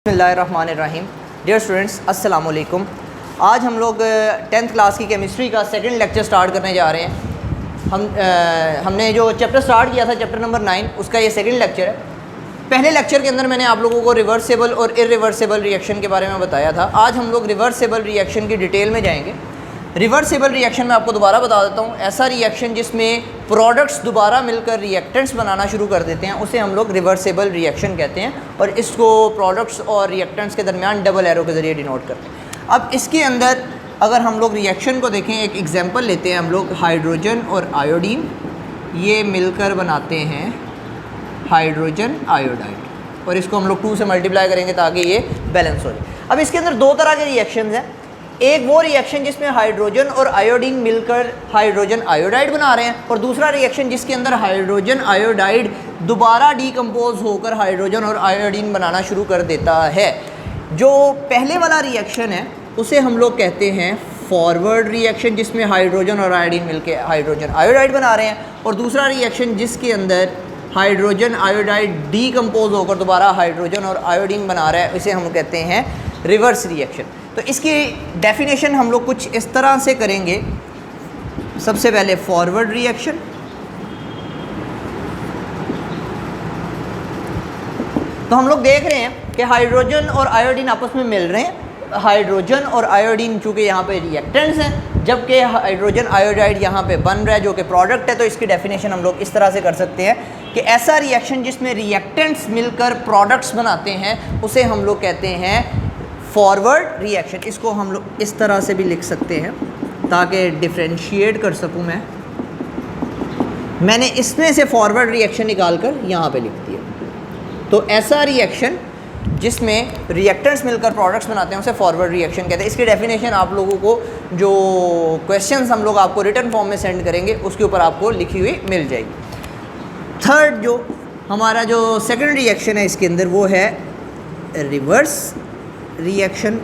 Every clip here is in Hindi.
बिस्मिल्लाहिर्रहमानिर्रहीम। डियर स्टूडेंट्स, अस्सलाम वालेकुम। आज हम लोग 10th क्लास की केमिस्ट्री का सेकंड लेक्चर स्टार्ट करने जा रहे हैं। हमने जो चैप्टर स्टार्ट किया था, चैप्टर नंबर 9, उसका ये सेकंड लेक्चर है। पहले लेक्चर के अंदर मैंने आप लोगों को रिवर्सेबल और इरिवर्सेबल रिएक्शन के बारे में बताया था। आज हम लोग रिवर्सेबल रिएक्शन की डिटेल में जाएंगे। रिवर्सेबल रिएक्शन में आपको दोबारा बता देता हूँ, ऐसा रिएक्शन जिसमें प्रोडक्ट्स दोबारा मिलकर रिएक्टेंट्स बनाना शुरू कर देते हैं उसे हम लोग रिवर्सेबल रिएक्शन कहते हैं, और इसको प्रोडक्ट्स और रिएक्टेंट्स के दरमियान डबल एरो के ज़रिए डिनोट करते हैं। अब इसके अंदर अगर हम लोग रिएक्शन को देखें, एक एग्जांपल लेते हैं हम लोग। हाइड्रोजन और आयोडीन ये मिलकर बनाते हैं हाइड्रोजन आयोडाइड, और इसको हम लोग 2 से मल्टीप्लाई करेंगे ताकि ये बैलेंस हो जाए। अब इसके अंदर 2 तरह के रिएक्शंस हैं। एक वो रिएक्शन जिसमें हाइड्रोजन और आयोडीन मिलकर हाइड्रोजन आयोडाइड बना रहे हैं, और दूसरा रिएक्शन जिसके अंदर हाइड्रोजन आयोडाइड दोबारा डीकम्पोज होकर हाइड्रोजन और आयोडीन बनाना शुरू कर देता है। जो पहले वाला रिएक्शन है उसे हम लोग कहते हैं फॉरवर्ड रिएक्शन, जिसमें हाइड्रोजन और आयोडीन मिलकर हाइड्रोजन आयोडाइड बना रहे हैं, और दूसरा रिएक्शन जिसके अंदर हाइड्रोजन आयोडाइड डीकम्पोज होकर दोबारा हाइड्रोजन और आयोडीन बना रहा है, इसे हम कहते हैं रिवर्स रिएक्शन। तो इसकी डेफिनेशन हम लोग कुछ इस तरह से करेंगे। सबसे पहले फॉरवर्ड रिएक्शन। तो हम लोग देख रहे हैं कि हाइड्रोजन और आयोडीन आपस में मिल रहे हैं। हाइड्रोजन और आयोडीन चूँकि यहाँ पे रिएक्टेंट्स हैं, जबकि हाइड्रोजन आयोडाइड यहाँ पे बन रहा है जो कि प्रोडक्ट है। तो इसकी डेफिनेशन हम लोग इस तरह से कर सकते हैं कि ऐसा रिएक्शन जिसमें रिएक्टेंट्स मिलकर प्रोडक्ट्स बनाते हैं उसे हम लोग कहते हैं फॉरवर्ड रिएक्शन। इसको हम लोग इस तरह से भी लिख सकते हैं ताकि डिफ्रेंशिएट कर सकूं। मैंने इसमें से फॉरवर्ड रिएक्शन निकाल कर यहाँ पे लिख दिया। तो ऐसा रिएक्शन जिसमें रिएक्टेंट्स मिलकर प्रोडक्ट्स बनाते हैं उसे फॉरवर्ड रिएक्शन कहते हैं। इसकी डेफिनेशन आप लोगों को जो क्वेश्चंस हम लोग आपको रिटन फॉर्म में सेंड करेंगे उसके ऊपर आपको लिखी हुई मिल जाएगी। थर्ड जो हमारा जो सेकंड रिएक्शन है इसके अंदर वो है रिवर्स रिएक्शन।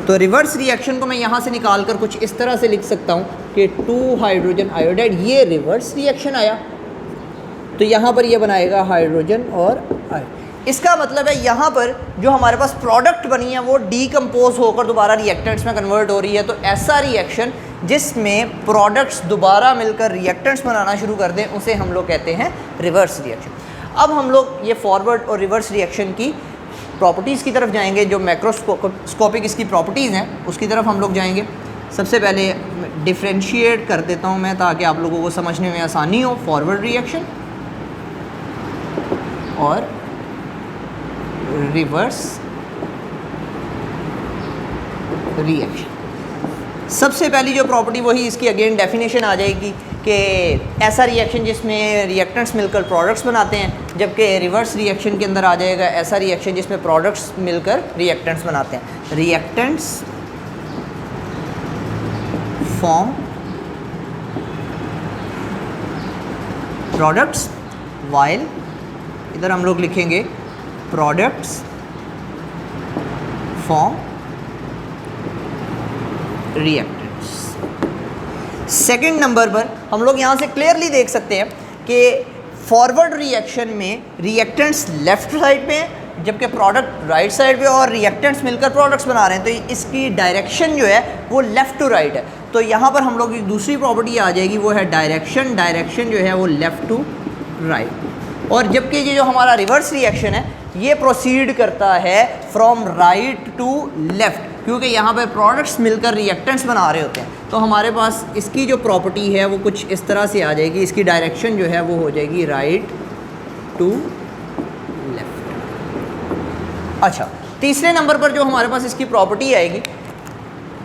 तो रिवर्स रिएक्शन को मैं यहाँ से निकाल कर कुछ इस तरह से लिख सकता हूँ कि 2 हाइड्रोजन आयोडाइड, ये रिवर्स रिएक्शन आया। तो यहाँ पर ये बनाएगा हाइड्रोजन और आयोडाइड। इसका मतलब है यहाँ पर जो हमारे पास प्रोडक्ट बनी है वो डीकम्पोज होकर दोबारा रिएक्टेंट्स में कन्वर्ट हो रही है। तो ऐसा रिएक्शन जिसमें प्रोडक्ट्स दोबारा मिलकर रिएक्टेंट्स बनाना शुरू कर दें उसे हम लोग कहते हैं रिवर्स रिएक्शन। अब हम लोग ये फॉरवर्ड और रिवर्स रिएक्शन की प्रॉपर्टीज़ की तरफ जाएंगे। जो मैक्रोस्कोपिक इसकी प्रॉपर्टीज़ हैं उसकी तरफ हम लोग जाएंगे। सबसे पहले डिफ्रेंशिएट कर देता हूं मैं ताकि आप लोगों को समझने में आसानी हो। फॉरवर्ड रिएक्शन और रिवर्स रिएक्शन। सबसे पहली जो प्रॉपर्टी वही इसकी अगेन डेफिनेशन आ जाएगी कि ऐसा रिएक्शन जिसमें रिएक्टेंट्स मिलकर प्रोडक्ट्स बनाते हैं, जबकि रिवर्स रिएक्शन के अंदर आ जाएगा ऐसा रिएक्शन जिसमें प्रोडक्ट्स मिलकर रिएक्टेंट्स बनाते हैं। रिएक्टेंट्स फॉर्म प्रोडक्ट्स वाइल, इधर हम लोग लिखेंगे products form reactants. Second number पर हम लोग यहाँ से क्लियरली देख सकते हैं कि फॉरवर्ड रिएक्शन में रिएक्टेंट्स लेफ्ट साइड पे हैं जबकि प्रोडक्ट राइट साइड पे, और रिएक्टेंट्स मिलकर प्रोडक्ट्स बना रहे हैं। तो इसकी डायरेक्शन जो है वो लेफ़्ट टू राइट है। तो यहाँ पर हम लोग की दूसरी प्रॉपर्टी आ जाएगी वो है डायरेक्शन। डायरेक्शन जो है वो लेफ़्ट टू राइट। और जबकि ये जो हमारा रिवर्स रिएक्शन है ये प्रोसीड करता है फ्रॉम राइट टू लेफ़्ट, क्योंकि यहाँ पर प्रोडक्ट्स मिलकर रिएक्टेंट्स बना रहे होते हैं। तो हमारे पास इसकी जो प्रॉपर्टी है वो कुछ इस तरह से आ जाएगी। इसकी डायरेक्शन जो है वो हो जाएगी राइट टू लेफ्ट। अच्छा, तीसरे नंबर पर जो हमारे पास इसकी प्रॉपर्टी आएगी,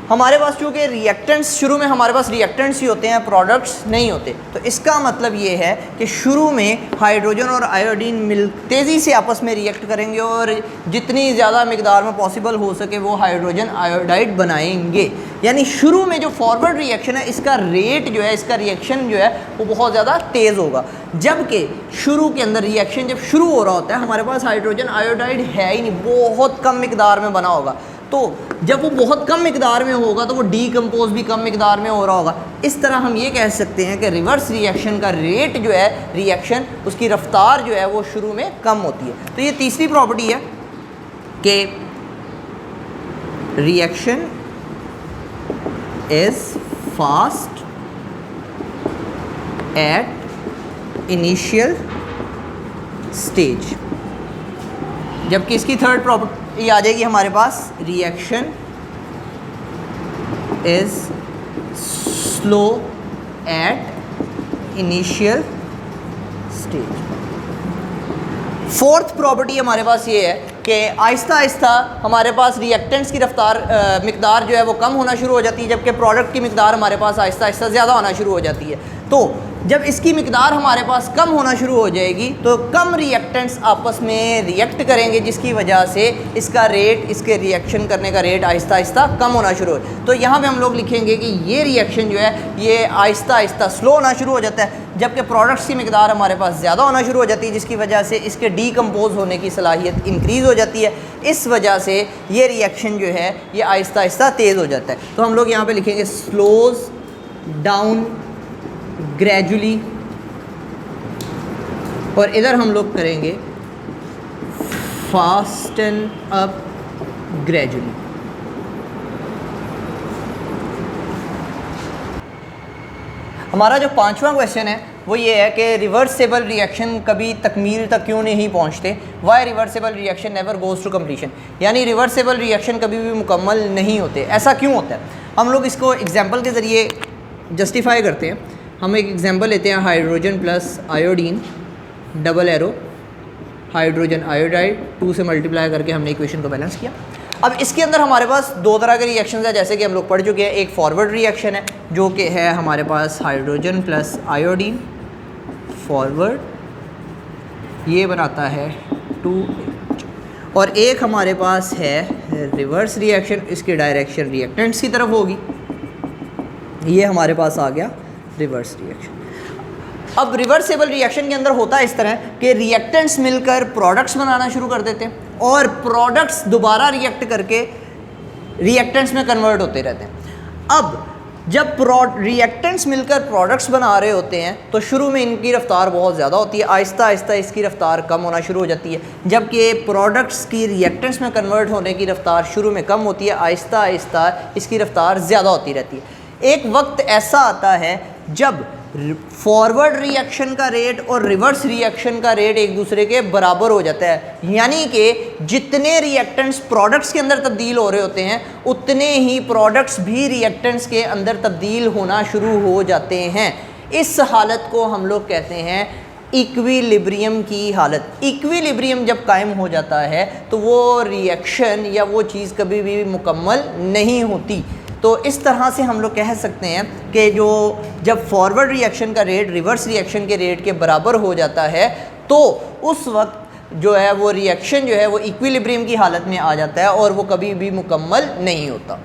हमारे पास चूँकि रिएक्टेंट्स शुरू में हमारे पास रिएक्टेंट्स ही होते हैं, प्रोडक्ट्स नहीं होते। तो इसका मतलब ये है कि शुरू में हाइड्रोजन और आयोडीन तेज़ी से आपस में रिएक्ट करेंगे और जितनी ज़्यादा मिकदार में पॉसिबल हो सके वो हाइड्रोजन आयोडाइड बनाएंगे। यानी शुरू में जो फॉरवर्ड रिएक्शन है इसका रेट जो है, इसका रिएक्शन जो है वो बहुत ज़्यादा तेज़ होगा। जबकि शुरू के अंदर रिएक्शन जब शुरू हो रहा होता है हमारे पास हाइड्रोजन आयोडाइड है ही नहीं, बहुत कम मिकदार में बना होगा। तो जब वो बहुत कम मिकदार में होगा तो वो डीकम्पोज भी कम मिकदार में हो रहा होगा। इस तरह हम ये कह सकते हैं कि रिवर्स रिएक्शन का रेट जो है, रिएक्शन उसकी रफ्तार जो है वो शुरू में कम होती है। तो ये तीसरी प्रॉपर्टी है कि reaction is fast at initial stage. जबकि इसकी थर्ड प्रॉपर्टी आ जाएगी हमारे पास, reaction is slow at initial stage. Fourth property हमारे पास ये है कि आहिस्ता आहिस्ता हमारे पास रिएक्टेंट्स की रफ्तार मिकदार जो है वो कम होना शुरू हो जाती है, जबकि प्रोडक्ट की मिकदार हमारे पास आहिस्ता आहिस्ता ज़्यादा होना शुरू हो जाती है। तो जब इसकी मिकदार हमारे पास कम होना शुरू हो जाएगी तो कम रिएक्टेंट्स आपस में रिएक्ट करेंगे, जिसकी वजह से इसका रेट, इसके रिएक्शन करने का रेट आहिस्ता आहिस्ता कम होना शुरू हो। तो यहाँ पे हम लोग लिखेंगे कि ये रिएक्शन जो है ये आहिस्ता आहिस्ता स्लो होना शुरू हो जाता है, जबकि प्रोडक्ट्स की मिकदार हमारे पास ज़्यादा होना शुरू हो जाती है, जिसकी वजह से इसके डीकम्पोज होने की सलाहियत इंक्रीज़ हो जाती है। इस वजह से ये रिएक्शन जो है ये आहिस्ता आहिस्ता तेज़ हो जाता है। तो हम लोग यहाँ पर लिखेंगे स्लोज डाउन ग्रेजुअली, और इधर हम लोग करेंगे फास्टन अप ग्रेजुअली। हमारा जो पांचवा क्वेश्चन है वो ये है कि रिवर्सेबल रिएक्शन कभी तकमील तक क्यों नहीं पहुंचते। Why reversible reaction never goes to completion, यानी रिवर्सेबल रिएक्शन कभी भी मुकम्मल नहीं होते, ऐसा क्यों होता है। हम लोग इसको एग्जाम्पल के ज़रिए जस्टिफाई करते हैं। हम एक एग्जांपल लेते हैं, hydrogen plus iodine double arrow hydrogen iodide 2 से मल्टीप्लाई करके हमने इक्वेशन को बैलेंस किया। अब इसके अंदर हमारे पास दो तरह के रिएक्शंस हैं, जैसे कि हम लोग पढ़ चुके हैं। एक फॉरवर्ड रिएक्शन है जो कि है हमारे पास हाइड्रोजन प्लस आयोडीन फॉरवर्ड, ये बनाता है 2H, और एक हमारे पास है रिवर्स रिएक्शन, इसकी डायरेक्शन रिएक्टेंट्स की तरफ होगी। ये हमारे पास आ गया रिवर्स रिएक्शन। अब रिवर्सेबल रिएक्शन के अंदर होता है इस तरह कि रिएक्टेंट्स मिलकर प्रोडक्ट्स बनाना शुरू कर देते हैं, और प्रोडक्ट्स दोबारा रिएक्ट करके रिएक्टेंट्स में कन्वर्ट होते रहते हैं। अब जब रिएक्टेंट्स मिलकर प्रोडक्ट्स बना रहे होते हैं तो शुरू में इनकी रफ्तार बहुत ज़्यादा होती है, आहिस्ता आहिस्ता इसकी रफ्तार कम होना शुरू हो जाती है, जबकि प्रोडक्ट्स की रिएक्टेंट्स में कन्वर्ट होने की रफ्तार शुरू में कम होती है, आहिस्ता आहिस्ता इसकी रफ्तार ज़्यादा होती रहती है। एक वक्त ऐसा आता है जब फॉरवर्ड रिएक्शन का रेट और रिवर्स रिएक्शन का रेट एक दूसरे के बराबर हो जाता है, यानी कि जितने रिएक्टेंट्स प्रोडक्ट्स के अंदर तब्दील हो रहे होते हैं उतने ही प्रोडक्ट्स भी रिएक्टेंट्स के अंदर तब्दील होना शुरू हो जाते हैं। इस हालत को हम लोग कहते हैं इक्विलिब्रियम की हालत। इक्विलिब्रियम जब कायम हो जाता है तो वो रिएक्शन या वो चीज़ कभी भी मुकम्मल नहीं होती। तो इस तरह से हम लोग कह सकते हैं कि जो जब फॉरवर्ड रिएक्शन का रेट रिवर्स रिएक्शन के रेट के बराबर हो जाता है तो उस वक्त जो है वो रिएक्शन जो है वो इक्विलिब्रियम की हालत में आ जाता है और वो कभी भी मुकम्मल नहीं होता।